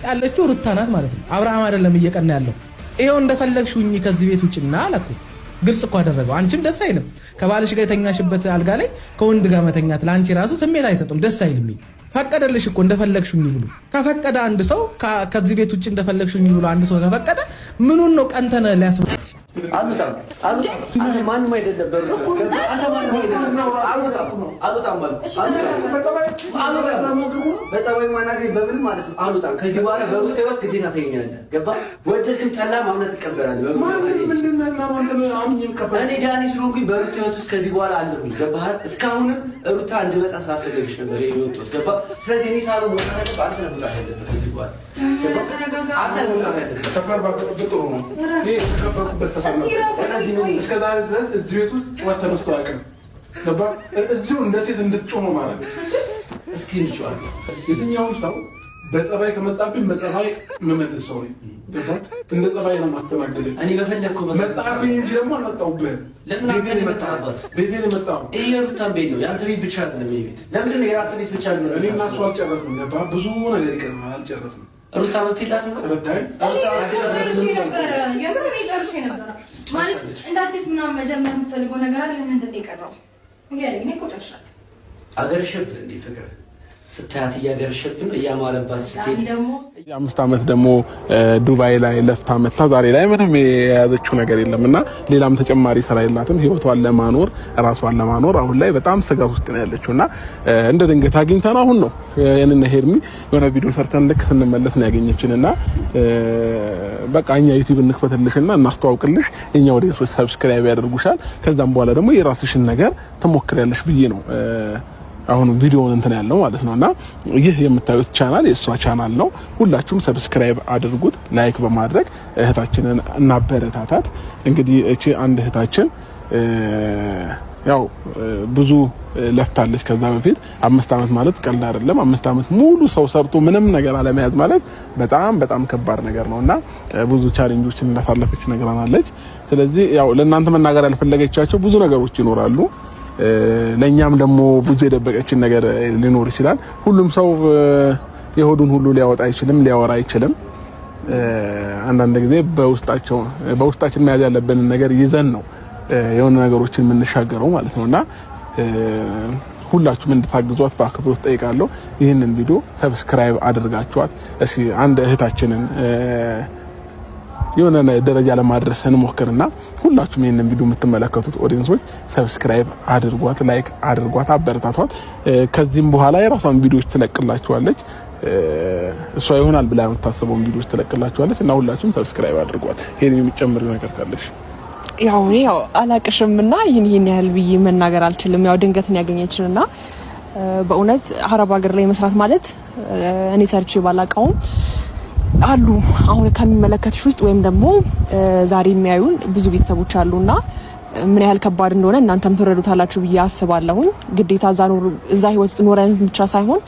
ውስጥ ያለችው ሩታ ናት ማለት ነው። አብርሃም አይደለም እየቀና ያለው። ይሄው እንደፈለግሽ ሁኚ ከዚህ ቤት ውጭና አላኩ። ግልጽ እኮ አደረገው። አንቺም ደስ አይልም ከባልሽ ጋር የተኛሽበት አልጋ ላይ ከወንድ ጋር መተኛት ለአንቺ ራሱ ስሜት አይሰጥም፣ ደስ አይልም። ፈቀደልሽ እኮ እንደፈለግሽ ሁኚ ብሎ ከፈቀደ አንድ ሰው ከዚህ ቤት ውጭ እንደፈለግሽ ሁኚ ብሎ አንድ ሰው ከፈቀደ ምኑን ነው ቀንተነ ሊያስብ አሉታም ማንም አይደለም በጸባይ ማናገኝ በምን ማለት ነው። አሉታም ከዚህ በኋላ በሩት ህይወት ግዴታ ተገኛለህ። ገባ ወደድክም ጠላም አሁን ትቀበላለህ። እኔ ዳኒ ስለሆንኩኝ በሩት ህይወት ውስጥ ከዚህ በኋላ አለሁኝ። ገባህ? እስካሁንም ሩታ እንድመጣ ስላልፈለግሽ ነበር የወጣሁት። ገባ? ስለዚህ እኔ ሳሉ መውጣት አለብህ። አንተ ነህ መውጣት ያለብህ ከዚህ በኋላ። አንተ ነህ መውጣት ያለብህ። ሰፈር ባትጠብቅ ጥሩ ነው። ይሄ ተከበርኩበት ስለዚህ ነው እስከዛሬ ድረስ እዚህ ቤት ውስጥ ጩኸት ተነስቶ አያውቅም። ገባ? እዚሁ እንደ ሴት እንድትጮህ ነው ማለት ነው። እስኪ እንጮህ። የትኛውም ሰው በጸባይ ከመጣብኝ በጸባይ መመለስ ሰው ነኝ። ገባ? እንደ ጸባይ ነው የማስተናግድህ። እኔ በፈለግኩ መጣብኝ እንጂ ደግሞ አልመጣሁብህም። ለምን አንተ ነው የመጣህበት? ቤቴ ነው የመጣሁት። ይሄ የሩታን ቤት ነው፣ የአንተ ቤት ብቻ አይደለም። ይሄ ቤት ለምንድን ነው የራስህ ቤት ብቻ ነው? እኔ እና እሱ አልጨረስንም። ገባ? ብዙ ነገር ይቀርማል፣ አልጨረስንም። ሩታ መጥላት ነው ረዳይ ማለት እንደ አዲስ ምናምን መጀመር የምፈልገው ነገር አለ። ምንድን ነው የቀረው? እንግዲህ እኔ ቆጨሻለሁ። አገርሽብህ እንደ ፍቅር ስታያት እያገርሽብህ ነው እያማረባት ስትሄድ ደግሞ የ5 ዓመት ደግሞ ዱባይ ላይ ለፍታ መጣ። ዛሬ ላይ ምንም የያዘችው ነገር የለምና ሌላም ተጨማሪ ስራ የላትም። ህይወቷን ለማኖር ራሷን ለማኖር አሁን ላይ በጣም ስጋት ውስጥ ነው ያለችውና እንደ ድንገት አግኝተን አሁን ነው የነነ ሄርሚ የሆነ ቪዲዮ ሰርተን ልክ ስንመለስ ነው ያገኘችንና በቃ እኛ ዩቲዩብ እንክፈትልሽና እናስተዋውቅልሽ፣ እኛ ወዲያውኑ ሰብስክራይብ ያደርጉሻል። ከዛም በኋላ ደግሞ የራስሽን ነገር ትሞክሪያለሽ ብዬ ነው አሁን ቪዲዮውን እንትን ያለው ማለት ነውና ይህ የምታዩት ቻናል የሷ ቻናል ነው። ሁላችሁም ሰብስክራይብ አድርጉት፣ ላይክ በማድረግ እህታችንን እናበረታታት። እንግዲህ እቺ አንድ እህታችን ያው ብዙ ለፍታለች ከዛ በፊት 5 ዓመት ማለት ቀላል አይደለም። 5 ዓመት ሙሉ ሰው ሰርቶ ምንም ነገር አለመያዝ ማለት በጣም ከባድ ነገር ነውና ብዙ ቻሌንጆችን እንዳሳለፈች ነግራናለች። ስለዚህ ያው ለእናንተ መናገር ያልፈለገቻቸው ብዙ ነገሮች ይኖራሉ። ለኛም ደግሞ ብዙ የደበቀችን ነገር ሊኖር ይችላል። ሁሉም ሰው የሆዱን ሁሉ ሊያወጣ አይችልም፣ ሊያወራ አይችልም። አንዳንድ ጊዜ በውስጣችን መያዝ ያለብንን ነገር ይዘን ነው የሆነ ነገሮችን የምንሻገረው ማለት ነውና ሁላችሁም እንድታግዟት በአክብሮት ጠይቃለሁ። ይህንን ቪዲዮ ሰብስክራይብ አድርጋችኋት እሺ አንድ እህታችንን የሆነ ደረጃ ለማድረስ እንሞክርና ሁላችሁም ይሄንን ቪዲዮ የምትመለከቱት ኦዲየንሶች ሰብስክራይብ አድርጓት፣ ላይክ አድርጓት፣ አበረታቷት። ከዚህም በኋላ የራሷን ቪዲዮዎች ትለቅላችኋለች። እሷ ይሆናል ብላ የምታስበውን ቪዲዮዎች ትለቅላችኋለች እና ሁላችሁም ሰብስክራይብ አድርጓት። ይሄን የሚጨምር ነገር ካለሽ ያው እኔ አላቅሽምና ይሄን ያህል ብዬ መናገር አልችልም። ያው ድንገትን ያገኘችንና በእውነት አረብ ሀገር ላይ መስራት ማለት እኔ ሰርቼ ባላቀውም አሉ አሁን ከሚመለከቱሽ ውስጥ ወይም ደግሞ ዛሬ የሚያዩን ብዙ ቤተሰቦች አሉና ምን ያህል ከባድ እንደሆነ እናንተም ትረዱታላችሁ ብዬ አስባለሁኝ። ግዴታ እዛ ህይወት ኖረን ብቻ ሳይሆን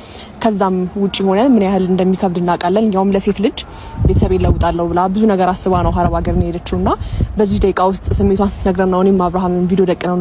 ከዛም ውጪ ሆነን ምን ያህል እንደሚከብድ እናውቃለን። ያውም ለሴት ልጅ ቤተሰብ ይለውጣለሁ ብላ ብዙ ነገር አስባ ነው አረብ ሀገር ነው የሄደችውና በዚህ ደቂቃ ውስጥ ስሜቷን ስትነግረን ነው እኔም አብርሃምን ቪዲዮ ደቅነው